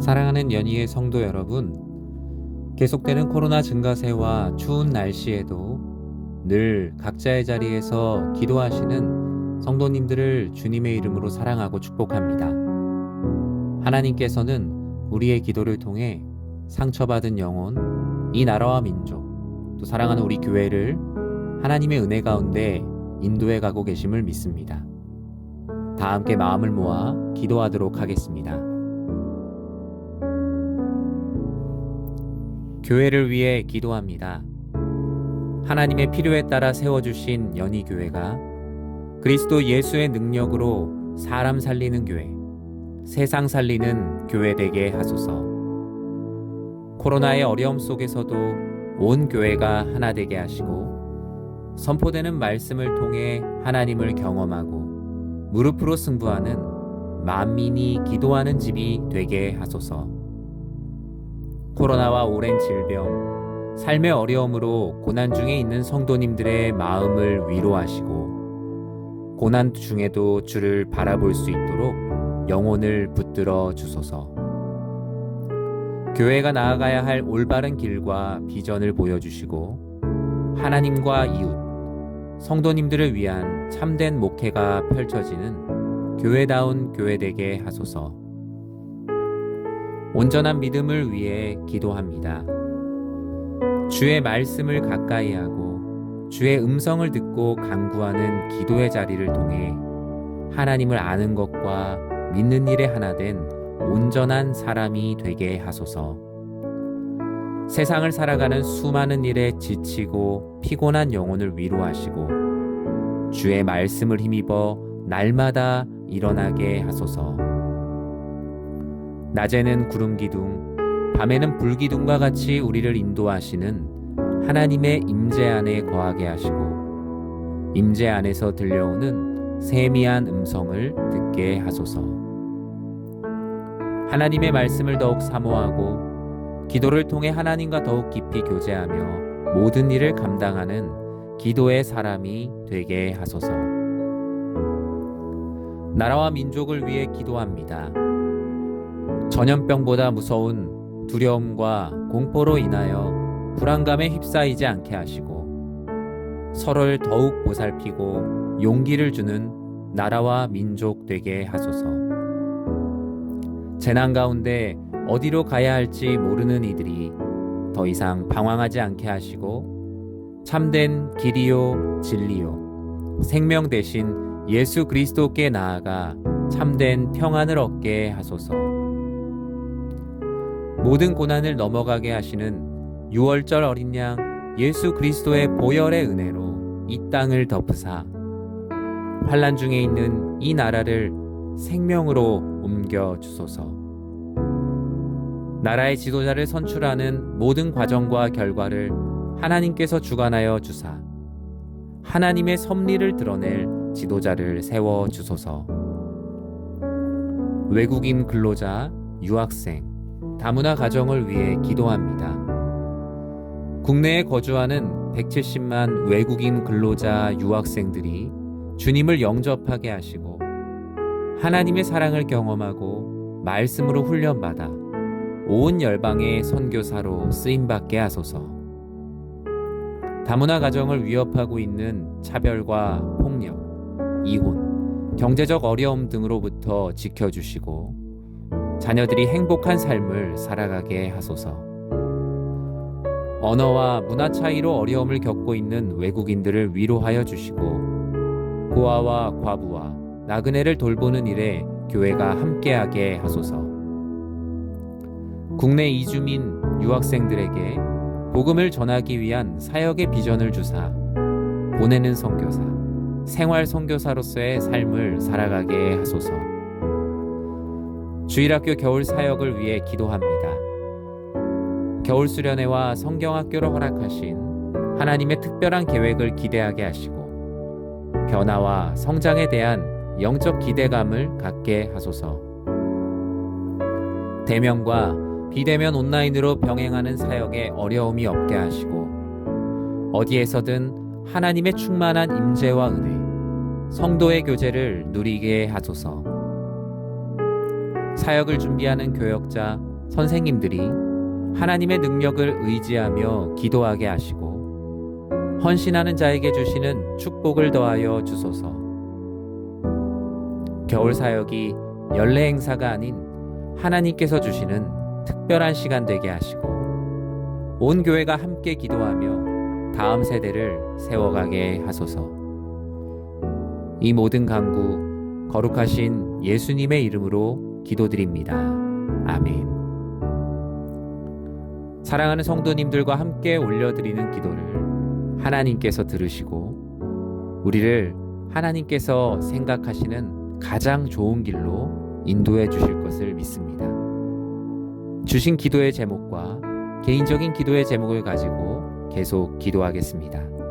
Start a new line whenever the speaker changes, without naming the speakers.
사랑하는 연희의 성도 여러분, 계속되는 코로나 증가세와 추운 날씨에도 늘 각자의 자리에서 기도하시는 성도님들을 주님의 이름으로 사랑하고 축복합니다. 하나님께서는 우리의 기도를 통해 상처받은 영혼, 이 나라와 민족, 또 사랑하는 우리 교회를 하나님의 은혜 가운데 인도해 가고 계심을 믿습니다. 다 함께 마음을 모아 기도하도록 하겠습니다. 교회를 위해 기도합니다. 하나님의 필요에 따라 세워주신 연희교회가 그리스도 예수의 능력으로 사람 살리는 교회, 세상 살리는 교회 되게 하소서. 코로나의 어려움 속에서도 온 교회가 하나 되게 하시고 선포되는 말씀을 통해 하나님을 경험하고 무릎으로 승부하는 만민이 기도하는 집이 되게 하소서. 코로나와 오랜 질병, 삶의 어려움으로 고난 중에 있는 성도님들의 마음을 위로하시고 고난 중에도 주를 바라볼 수 있도록 영혼을 붙들어 주소서. 교회가 나아가야 할 올바른 길과 비전을 보여주시고 하나님과 이웃, 성도님들을 위한 참된 목회가 펼쳐지는 교회다운 교회 되게 하소서. 온전한 믿음을 위해 기도합니다. 주의 말씀을 가까이 하고 주의 음성을 듣고 간구하는 기도의 자리를 통해 하나님을 아는 것과 믿는 일에 하나 된 온전한 사람이 되게 하소서. 세상을 살아가는 수많은 일에 지치고 피곤한 영혼을 위로하시고 주의 말씀을 힘입어 날마다 일어나게 하소서. 낮에는 구름 기둥, 밤에는 불 기둥과 같이 우리를 인도하시는 하나님의 임재 안에 거하게 하시고 임재 안에서 들려오는 세미한 음성을 듣게 하소서. 하나님의 말씀을 더욱 사모하고 기도를 통해 하나님과 더욱 깊이 교제하며 모든 일을 감당하는 기도의 사람이 되게 하소서. 나라와 민족을 위해 기도합니다. 전염병보다 무서운 두려움과 공포로 인하여 불안감에 휩싸이지 않게 하시고 서로를 더욱 보살피고 용기를 주는 나라와 민족 되게 하소서. 재난 가운데 어디로 가야 할지 모르는 이들이 더 이상 방황하지 않게 하시고 참된 길이요 진리요 생명 대신 예수 그리스도께 나아가 참된 평안을 얻게 하소서. 모든 고난을 넘어가게 하시는 6월절 어린 양 예수 그리스도의 보혈의 은혜로 이 땅을 덮으사 환난 중에 있는 이 나라를 생명으로 옮겨 주소서. 나라의 지도자를 선출하는 모든 과정과 결과를 하나님께서 주관하여 주사 하나님의 섭리를 드러낼 지도자를 세워 주소서. 외국인 근로자, 유학생, 다문화 가정을 위해 기도합니다. 국내에 거주하는 170만 외국인 근로자 유학생들이 주님을 영접하게 하시고 하나님의 사랑을 경험하고 말씀으로 훈련받아 온 열방의 선교사로 쓰임받게 하소서. 다문화 가정을 위협하고 있는 차별과 폭력, 이혼, 경제적 어려움 등으로부터 지켜주시고 자녀들이 행복한 삶을 살아가게 하소서. 언어와 문화 차이로 어려움을 겪고 있는 외국인들을 위로하여 주시고 고아와 과부와 나그네를 돌보는 일에 교회가 함께하게 하소서. 국내 이주민 유학생들에게 복음을 전하기 위한 사역의 비전을 주사 보내는 선교사, 생활 선교사로서의 삶을 살아가게 하소서. 주일학교 겨울 사역을 위해 기도합니다. 겨울 수련회와 성경학교를 허락하신 하나님의 특별한 계획을 기대하게 하시고 변화와 성장에 대한 영적 기대감을 갖게 하소서. 대면과 비대면 온라인으로 병행하는 사역에 어려움이 없게 하시고 어디에서든 하나님의 충만한 임재와 은혜, 성도의 교제를 누리게 하소서. 사역을 준비하는 교역자, 선생님들이 하나님의 능력을 의지하며 기도하게 하시고 헌신하는 자에게 주시는 축복을 더하여 주소서. 겨울 사역이 연례 행사가 아닌 하나님께서 주시는 특별한 시간 되게 하시고 온 교회가 함께 기도하며 다음 세대를 세워가게 하소서. 이 모든 간구 거룩하신 예수님의 이름으로 기도드립니다. 아멘. 사랑하는 성도님들과 함께 올려드리는 기도를 하나님께서 들으시고 우리를 하나님께서 생각하시는 가장 좋은 길로 인도해 주실 것을 믿습니다. 주신 기도의 제목과 개인적인 기도의 제목을 가지고 계속 기도하겠습니다.